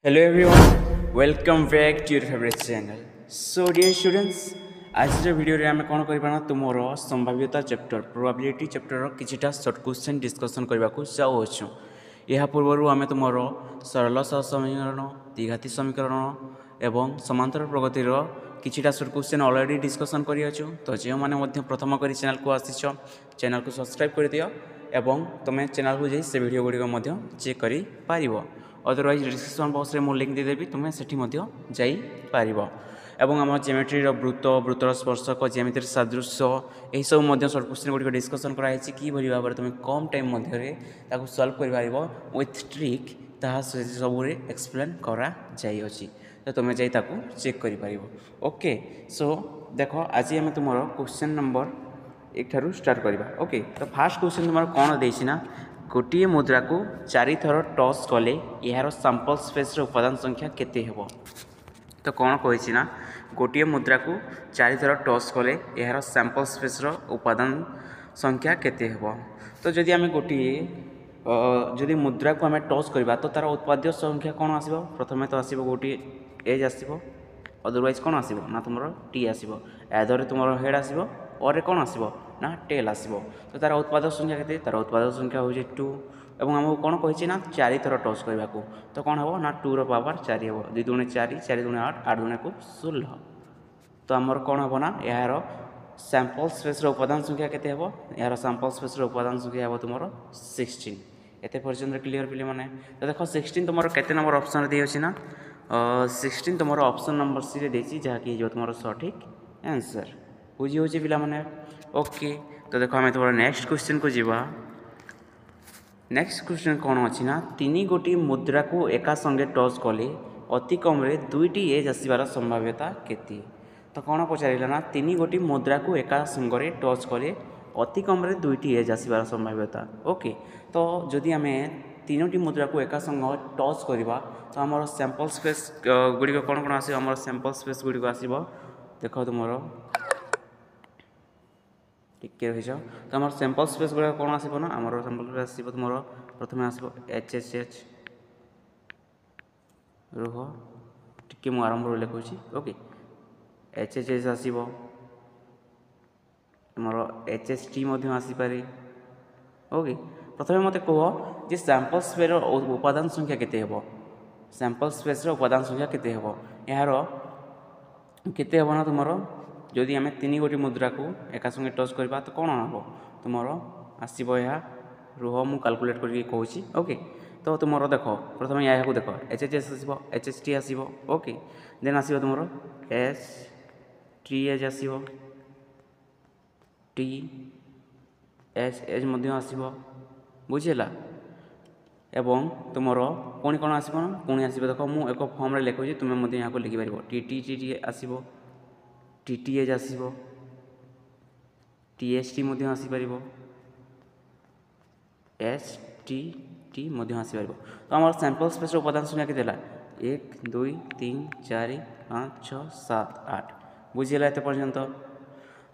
Hello everyone, welcome back to your favorite channel. So dear students, आज video रे आमे कोन करबाना तुमरो संभाव्यता चैप्टर प्रोबेबिलिटी चैप्टर रो किछटा short question discussion करबा को जाउ अछु। यहा पूर्वरु आमे तुमरो सरल सह समीकरण, द्विघाती समीकरण एवं समांतर प्रगति रो किछटा शॉर्ट क्वेश्चन ऑलरेडी डिस्कशन करि अछु। तो जे माने मध्य प्रथम करी चैनल को आसीछ, चैनल को सब्सक्राइब कर दियो एवं तुमे चैनल को जे से वीडियो गुडी को मध्य चेक करि पारिबो। अदरवाइज डिस्क्रिप्शन बॉक्स रे मो लिंक दे देबी, तुमे सेठी मध्य जाई पारिबो। एवं आम ज्योमेट्री वृत्त वृत्तर स्पर्शक ज्यामितिर सादृश्य यही सब शॉर्ट क्वेश्चन गुड़िक डिस्कसन कराई कि भाव में तुम कम टाइम मध्य सल्व कर विथ ट्रिक ताहा सब एक्सप्लेन करा जाइए, तो तुम जाई चेक कर ओके। सो देख आज आम तुम क्वेश्चन नंबर एक ठारू स्टार्ट करवा। ओके, तो फास्ट क्वेश्चन तुम कौन देना, गोटे मुद्रा को 4 थर टस कले यार सैंपल स्पेस उपादान संख्या केते हेबो। तो कौन कही ना, गोटे मुद्रा को 4 थर टस कले यार सैंपल स्पेस उपादान संख्या केते हेबो। तो जदि आम गोटे जदि मुद्रा को आम टस करवा तो तार उत्पाद्य संख्या कौन आसो, प्रथम तो आसो गोटे एज आसो, अदरवाइज कौन आसो ना तुम टी आसो, एदर तुम हेड आसो और कौन आसो ना टेल आसो। तो तार उत्पादक संख्या केते, तार उत्पादक संख्या हूँ 2 एवं आमको कौन कही ना 4 थर टच करने को, तो कौन हम ना 2 पावर 4 हे, 2 दूने 4, 4 दूने 8, 8 दूने को 16। तो आमर कौन हम ना यार सैंपल स्पेस उपादान संख्या केते हेबो, यार सैंपल स्पेस उपादान संख्या हेबो तुमर 16। एते पर्यंत क्लियर पिले माने। तो देखो 16 तुमर केते नंबर ऑप्शन दे अछि ना, 16 तुमर ऑप्शन नंबर सी रे देछि, जहा कि जो तुमर सठिक आंसर बुझी होछि पिला माने। ओके, तो देखो आम तुम नेक्स्ट क्वेश्चन को जीवा। नेक्स्ट क्वेश्चन कौन अच्छी ना, 3 गोटी मुद्रा को एका संगे टच कले अति कम रे 2टी एज आसबार संभाव्यता केते। तो कौन पचारा ना, 3 गोटी मुद्रा को एका संगे टच कले अति कम रे 2टी एज आसबार संभाव्यता। ओके, तो जदि आम 3टी मुद्रा को एका संग टच करवा तो आम सैंपल स्पेस गुड़िक कौन कौन आस, सैंपल स्पेस गुड़िक आसो देख तुम टिके रही। तो आम सैंपल स्पेस गुड़ा कौन आसो ना, आम सैंपल स्पेस आसो तुम प्रथम आसो एच एच एच, रुह टिके मु आरंभ लिखुँ। ओके, एच एच एच आसो तुम एच एच टी आसीपे। ओके, प्रथम मत कह जे सैंपल स्पेस उपादान संख्या केते हेबो, सैंपल स्पेस उपादान संख्या केते हेबो, यार केते हेबो ना तुमरो जदि आम 3 गोटी मुद्रा को एका संगे टच करवा तो कौन हम तुम आसो यह, रुह मु काल्कुलेट करके कहूँ। ओके, तो तुम देख प्रथम या देख एच एच एस आसो, एच एच टी आसो। ओके, देन आसो तुम एच टी एच आसो, टी एच एच आसो बुझीला। एवं तुम पुणी कौन आसो ना, पुणी आसो देख मु एक फॉर्म रे लिखुची, तुम्हें यहाँ लिखिपार टी टी टी टी आसो, टी टी एच आसो, टी एच टी आसीपर, एच टी टी आसीपर। तो आम सैंपल स्पेस उपादान संख्या केते 1 2 3 4 5 6 7 8 बुझीला एते पर्यंत।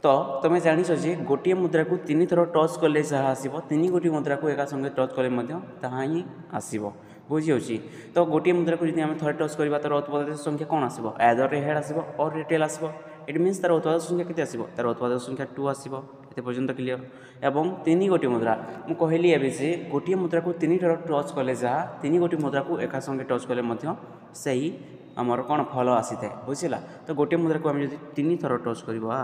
तो तुम जान जे गोटे मुद्रा को 3 थर टच कले जहाँ आसो, 3 गोटी मुद्रा को एका संगे टच कले ही आसो बुझी। तो गोटे मुद्रा को जब थरे टच करवा तार उत्पादक संख्या कौन आसो, एदर हेड आसो और टेल आसो। इट मीन्स तार उत्पादक संख्या केते आसो, तार उत्पादक संख्या 2 आसो। एते पर्यंत क्लियर। एवं 3 गोटी मुद्रा मु कहली एबे जे गोटे मुद्रा को 3 थर टच कले जहाँ 3 गोटी मुद्रा को एका संगे टच कले सही आमर कौन फल आसी थाए बुझीला। तो गोटे मुद्रा को आम जब 3 थर टच करवा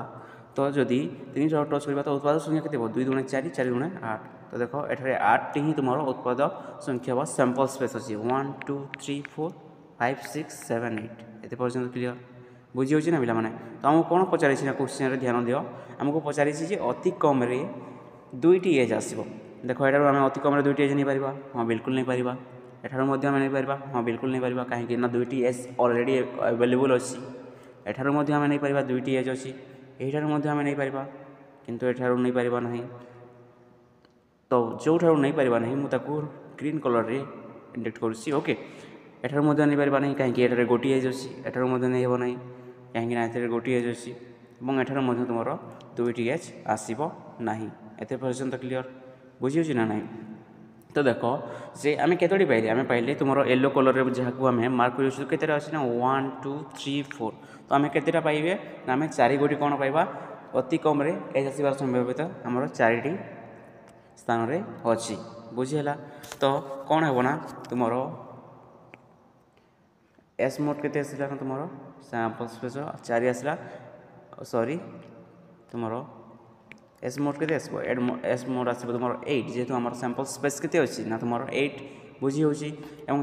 तो जदि 3 थर टच करवा तो उत्पादक संख्या केते 2 दूने 4, 4 दूने 8। तो देख एठारे 8 टी ही तुम उत्पादक संख्या बा सैंपल स्पेस अच्छी 1 2 3 4 5 6 7 8 एते पर्यंत क्लियर बुझी होची ना पिला माने। तो आमको कौन पचारि ना क्वेश्चन रे ध्यान दियो, आमको पचारि जे अति कम रे 2टी एज आसो। देख एठार आम अति कम रे 2टी एज नहीं पारिबा, हाँ बिल्कुल नहीं पारिबा। एठार मध्य आम नहीं पारिबा, हाँ बिल्कुल नहीं पारिबा, कहीं ना 2टी एज ऑलरेडी अवेलेबल अच्छी। एठार मध्य आम नहीं पारिबा, 2टी एज अच्छी। एठार मध्य आम नहीं पारिबा, किंतु एठार नहीं पारिबा नहीं। तो जो ठार नहीं पारिबा नहीं मुझे ग्रीन कलर रे इंडिकेट करुच्ची। ओके, एठार मध्य नहीं पारिबा नहीं, कहीं एठार गोटी एज अच्छी। एठार मध्य नहीं हेबो नहीं, कहीं एठार गोटी एज अच्छी। और एठार मध्य तुम 2टी एज आसब ना। एते पर्यंत क्लियर बुझी ना नहीं। तो देख जे आम केतोटी पाइले आम पाइले तुम येलो कलर जहाँ आम मार्क कर केते अच्छे ना 1 2 3 4 तो आम केतेटा पाइबे ना आम 4 गोटी कौन पाइबा अति कम एच आसबार संभाव्यता आमर 4टी स्थान में अच्छी बुझीगला तो कौन है ना तुम एस मोड के आसला तुम सैंपल स्पेस 4 आसला सॉरी तुम एस मोड के एस मोड आस तुम 8 जेहतु आम सैंपल स्पेस के अच्छी ना तुम 8 बुझी हो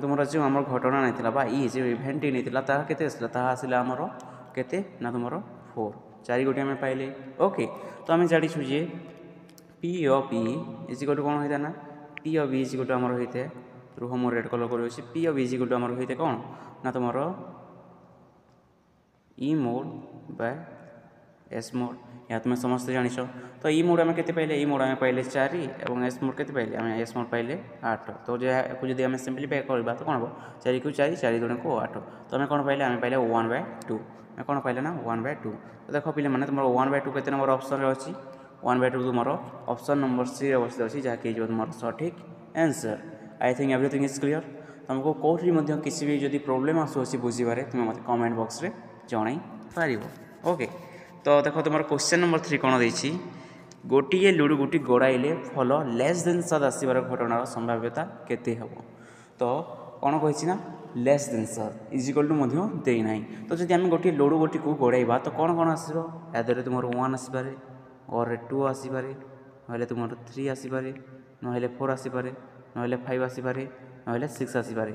तुम जो आम घटना नहीं जो इवेंट नहीं के आसला आमर के ना तुम 4 4 गोटी आम पाइले ओके तो आम जाचु जे पी ऑफ ई इज गोटे कौन होता ना पी ऑफ ई इज गोटे आमर होता है रुह मोर रेड कलर कर पी ऑफ इज गोटे आमर होता कौन ना तुम E mode by S mode या तुम समस्त जानिछ तो ई मोड आम के पाइले ई मोड आम पाइले 4 और एस मोड के पाइले आम एस मोड पाइले 8 तो जहाँ जब आम सिंप्लीफाई करवा तो कौन हम 4 को 4 4 2 को 8 तो आम कौन पाइले आम पाइले 1/2 आम कौन पाइले ना 1/2 तो देख पे मैंने तुम 1/2 के नंबर ऑप्शन अच्छी 1/2 तुम ऑप्शन नंबर सी अवस्थित अच्छी जहाँकि तुम सठिक answer I think everything is clear तुमको कौटी किसी भी जब प्रोब्लेम आसूसी बुझे तुम मत कमेंट बॉक्स रे जन पार ओके तो देख तुम क्वेश्चन नंबर 3 कौन देती गोटे लुडु गुटी गड़ाइले फल लेस देन 7 आसबार घटनार संभाव्यता केते हम तो कौन कही ना लेस देन 7 इजिकल टू देना तो जब आम गोटे लुडु गोटी को गड़ाइबा तो कौन कौन आसो यादव तुम 1 आसपे और 2 आसपे ना तुम 3 आसपे ना 4 आसपे ना 5 आसपे ना 6 आसपे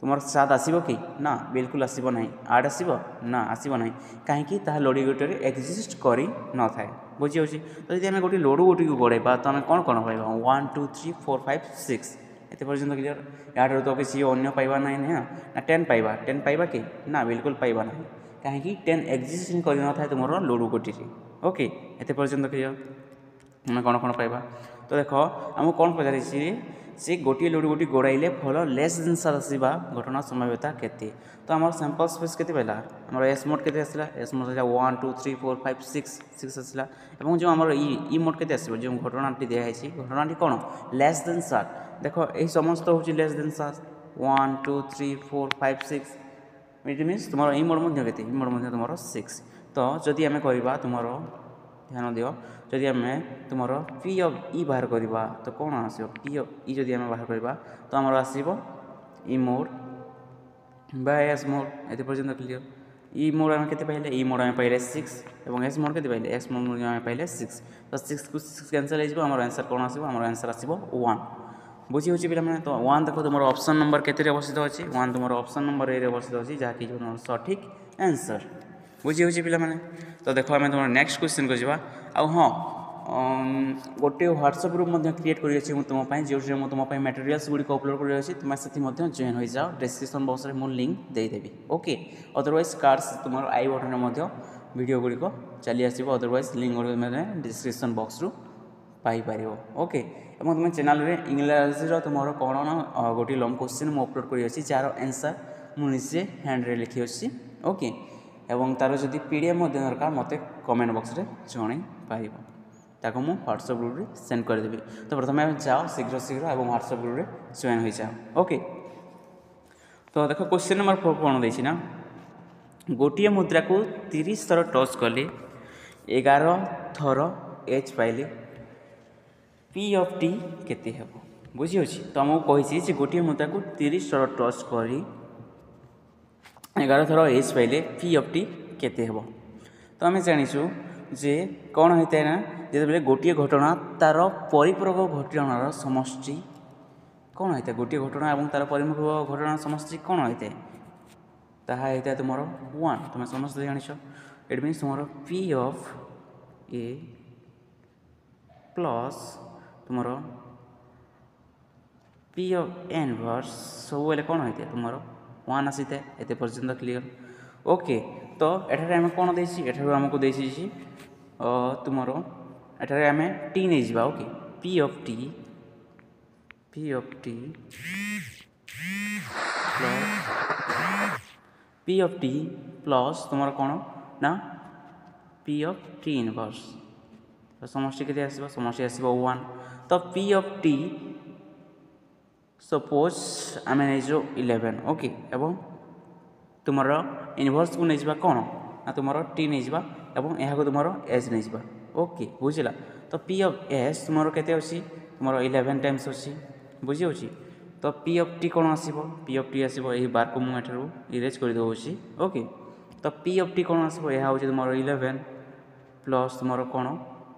तुम 7 आसब कि ना बिल्कुल आसब ना 8 आसब ना आसब ना कहीं लड़ी गोटे एक्जिस्ट कर न था बुझी होची तो जब आम गोटे लड़ू गोटी को गड़ाइबा तो आम कौन कौन पाइबा 1 2 3 4 5 6 एत पर्यटन क्लियर यार तो किसी अन्य पाइबा ना ना 10 पाइबा 10 पाइबा कि ना बिल्कुल पाइबा ना कहीं 10 एक्जिस्ट कर न था तुम लड़ू गोटी ओके एत पर्यटन क्लियर आम कौन कौन पाइबा तो देख आमको कौन पचार से गोटे लुडु गोटी गड़ाइले फल लेस देन 7 आसवा घटना संभाव्यता केते तो आम सैंपल स्पेस के पाइला आम एस मोड के आसला एस मोड 1 2 3 4 5 6 आसला और जो आम ई मोड के आसो जो घटनाटी दिखाई घटनाटी कौन लेस देन 7 देख यही समस्त हूँ लेस देन 7 1 2 3 4 5 6 इट मीन्स तुम ई मोड के ई मोड तुम 6 तो जदि आम करवा तुम ध्यान दियो जदि आम तुम पी ऑफ ई बाहर करवा तो कौन आस पी ऑफ ई जदि आम बाहर करवा तो आमर आसब E mode by S mode एत पर्यटन क्लियर ई मोड आम के पाइले ई मोड आम पाइले 6 और एस मोड के पाइले एस मोड आम पाइले 6 तो 6 को 6 कैंसल हो आंसर कौन आसो आम आंसर आसब 1 बुझी हो पे तो 1 देख तुम ऑप्शन नंबर के अवस्थित अच्छी 1 तुम ऑप्शन नंबर ए अवस्थित अच्छी जहाँकि तुम सठिक आंसर बुझी हो पे तो देख आम तुम नेक्स्ट क्वेश्चन को जावा हाँ गोटे व्हाट्सएप ग्रुप क्रिएट कर तुम जो तुम मटेरियल्स गुड़िक अपलोड कर तुम से जॉइन हो जाओ डिस्क्रिप्शन बॉक्स में मुझे लिंक देदेवी ओके अदरवाइज कार्ड्स तुम आई बटन में वीडियो गुड़िक चली आसो अदरवाइज लिंक मैंने डिस्क्रिप्शन बॉक्स रु पाइपर ओके और तुम चैनल में इंग्लिश तुम कौन गोटे लंग क्वेश्चन मुझे अपलोड कर जार आंसर मुझे हैंड लिखी अच्छी ओके एवं तार जदि पीडीएफ दरकार मत कमेंट बॉक्स में जन पार ताको मु व्हाट्सएप ग्रुप रे सेंड करदेवी तो प्रथम जाओ शीघ्र शीघ्र और व्हाट्सएप ग्रुप रे जॉइन हो जाओ ओके तो देख क्वेश्चन नंबर 4 कौन देना ना गोटे मुद्रा को 30 थर टच कले 11 थर एच पाइले पी ऑफ टी केते हेबो बुझी होची तो हमको कही गोटे मुद्रा को 30 थर टच करी 11 थर एच पाइले पी ऑफ टी केते हेबो तो आम जाचु जे कौन होता है ना जिते गोटे घटना तार परिपूरक घटनार समष्टि कौन होता है गोटे घटना और तार परिपूरक घटनार समष्टि कौन होता है ताहा होता है तुम 1 तुम समस्त जानिछ इट मीन्स तुम पी ऑफ ए प्लस तुम पी ऑफ इनवर्स सब बेले कौन होता है तुम 1 आसी था एत पर्यटन क्लियर ओके तो एठारे आम कौन देसी आमको देसी तुम एठारे आम टी नहीं जावा okay P of T plus तुम कौन ना पी ऑफ टी इनवर्स तो समष्टि के समष्टि आसो 1 तो पी ऑफ टी सपोज आम नहीं 11 ओके एवं तुम इनवर्स को नहीं कौन ना तुम टी नहीं यहाँ तुम एच नहीं ओके बुझला तो पी ऑफ एस तुम के तुम 11 टाइम्स अच्छी बुझी तो पी ऑफ टी कौन आसो पी ऑफ टी आसो यही बार को मुझे इरेज कर दूसरी ओके तो पी ऑफ टी कौन आसो यह हूँ तुम 11 प्लस तुम कौन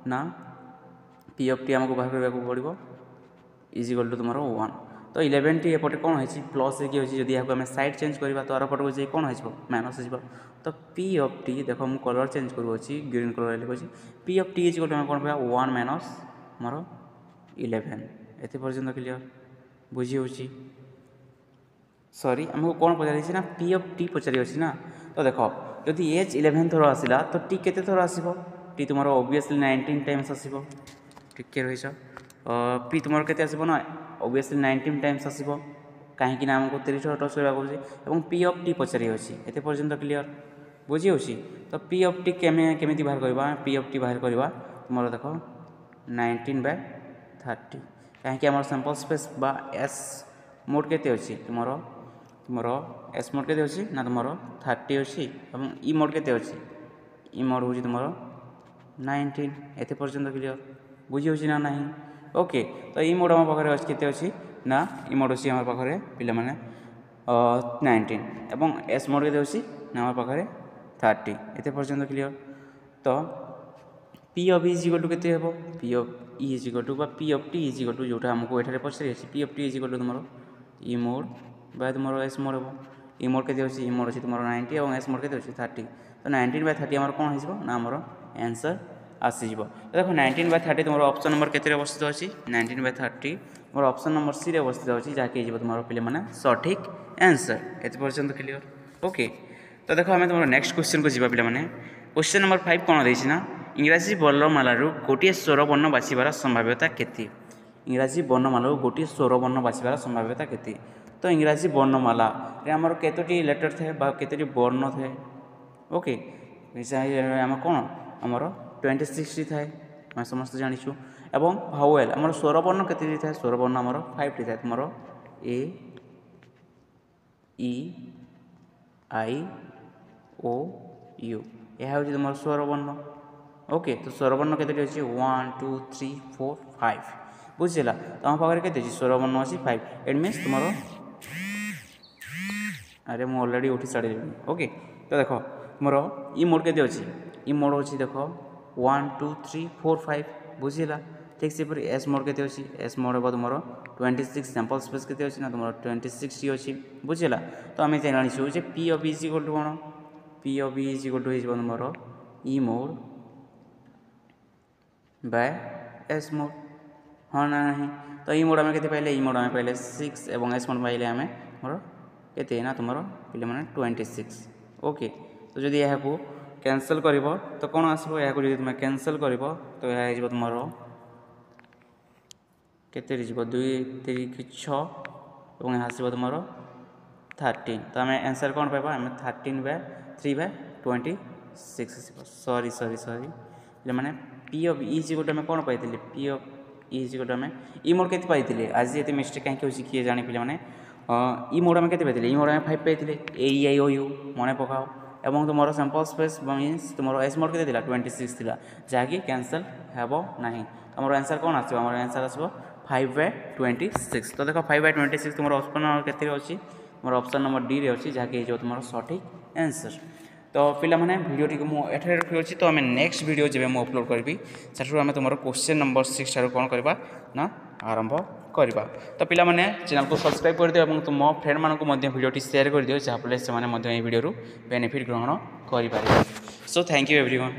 ना पी ऑफ टी आमको बाहर करने पड़ो इजिकल टू तुम 1 तो 11 टी एपटे कौन है प्लस किए होती जब यहाँ आम साइड चेंज करवा तो आरपट को कौन हो माइनस हो तो पी ऑफ टी देख मुझे कलर चेंज करुँची ग्रीन कलर लिखुची P of T equal to आम कौन पाया 1 माइनस मोर 11 एत पर्यटन क्लीयर बुझी हो सॉरी आमको कौन पचार ना पी ऑफ टी पचार ना तो देख जदि एच 11 थर आसला तो टी केते थर आसो टी तुम ओबियसली 19 टाइम्स आसो टिके रही पी तुम के आसो ना ओबियसली 19 टाइम्स आसो कहीं आमको 30 थर टच करवा पी ऑफ टी पचार अच्छी एत पर्यटन क्लीयर बुझी हो तो पी ऑफ टी केमी बाहर करवा पी ऑफ टी बाहर करवा तुम देख 19/30 कहीं आम सैंपल स्पेस बा एस मोड के तुम तुम एस मोड के अच्छी ना तुम 30 अच्छी और ई मोड के अच्छी ई मोड हूँ तुम 19 एत पर्यटन क्लीयर बुझी हो ना ना ओके तो ई मोड आम पाखे के अच्छी ना ई मोड अच्छी आम पाखे पे मैंने 19 और एस मोड के अच्छी ना आम पाखे 30 एत पर्यटन क्लीयर तो पी ऑफ इजिकल टू के P of E equal to P of T equal to जो आमको ये पचार P of T equal to तुम ई मोड बाय तुम एस मोड हम ई मोड के अच्छी ई मोड अच्छी तुम 90 और एस मोड के अच्छी 30 तो 19/30 आम कौन हो ना आमर आंसर आसीज तो देखो 19/30 तुम ऑप्शन नंबर के अवस्थित अच्छी 19/30 मोर ऑप्शन नंबर सी अवस्थित अच्छी जहाँकि तुम पे मैंने सठिक आंसर एत पर्यटन क्लीयर ओके तो देखो आम तुम नेक्स्ट क्वेश्चन को जी पे क्वेश्चन नंबर 5 कौन देना ना इंग्राजी वर्णमालू गोटे स्वर वर्ण बाछिबार संभाव्यता केते इंग्राजी वर्णमालू गोटे स्वर वर्ण बाछिबार संभाव्यता केते तो इंग्राजी वर्णमाला आमर केतोटी लेटर थे केतोटी वर्ण थे ओके आम कौन आमर 26 थाए आम समस्त जाचु एवं भावेल आमर स्वर वर्ण केतोटी थाए स्वर वर्ण आमर 5 टी थाए तुम ए ई आई ओ यू यह हूँ तुम स्वर वर्ण ओके तो स्वर वर्ण के अच्छी 1 2 3 4 5 बुझेगा तो आम पाखे के स्वर वर्ण अच्छी 5 इट मीन्स तुम अरे मुझे अलरेडी उठी साड़ी ओके तो देख मोर ई मोड के अच्छी ई मोड अच्छी देख 1 2 3 4 5 बुझेगा ठीक से एस मोड के अच्छी एस मोड हम तुम 26 सैंपल स्पेस के अच्छी ना तुम 26 टी अच्छी बुझेगा तो आम जानी पी ऑफ इजिकल टू कौन पी ऑफ इजिकल टू हो तुम E mode by S mode हाँ ना नहीं तो ई मोड आम के पाइले ई मोड आम पाइले 6 और एस मोड पाइले आम मोर के ना तुम पे मैंने 26 ओके तो जब यह कैंसल कर तो कौन आसो यह तुम कैंसल कर तो यह तुम के 2 3 6 और यहाँ आसो तुम 13 तो आम आंसर कौन पाइबा आम 13/3/26 सॉरी सॉरी सॉरी मैंने पी ऑफ इजिकल आम कौन पाई पी ऑफ इजिकल आम ई मोड के पाई आज ये मिस्टेक कहीं किए जानी पे मैंने ई मोड आम के ई मोड आम 5 पाई ए आई ओ यू मन पकाओ और तुम सैंपल स्पेस मीन्स तुम एस मोड के 26 थी जहाँकि कैंसल हेब ना तुम आंसर कौन आसो आम आंसर आसो 5/26 तो देख 5/26 तुम ऑप्शन नंबर के अच्छी मोर ऑप्शन नंबर डी रे अच्छी जहाँकि तुम सठिक आंसर तो पे मैंने भिडियो मुझे रखी तो आम नेक्स्ट भिडियो जब मुझे अपलोड करी से तुम क्वेश्चन नंबर 6 ठार कौन करवा ना आरंभ करवा तो पे मैंने चैनल को सब्सक्राइब कर दियो और तुम फ्रेंड मानक भिडियो शेयर कर दियो जहाँफल से भिडियो बेनिफिट ग्रहण करें सो थैंक यू एवरीवन।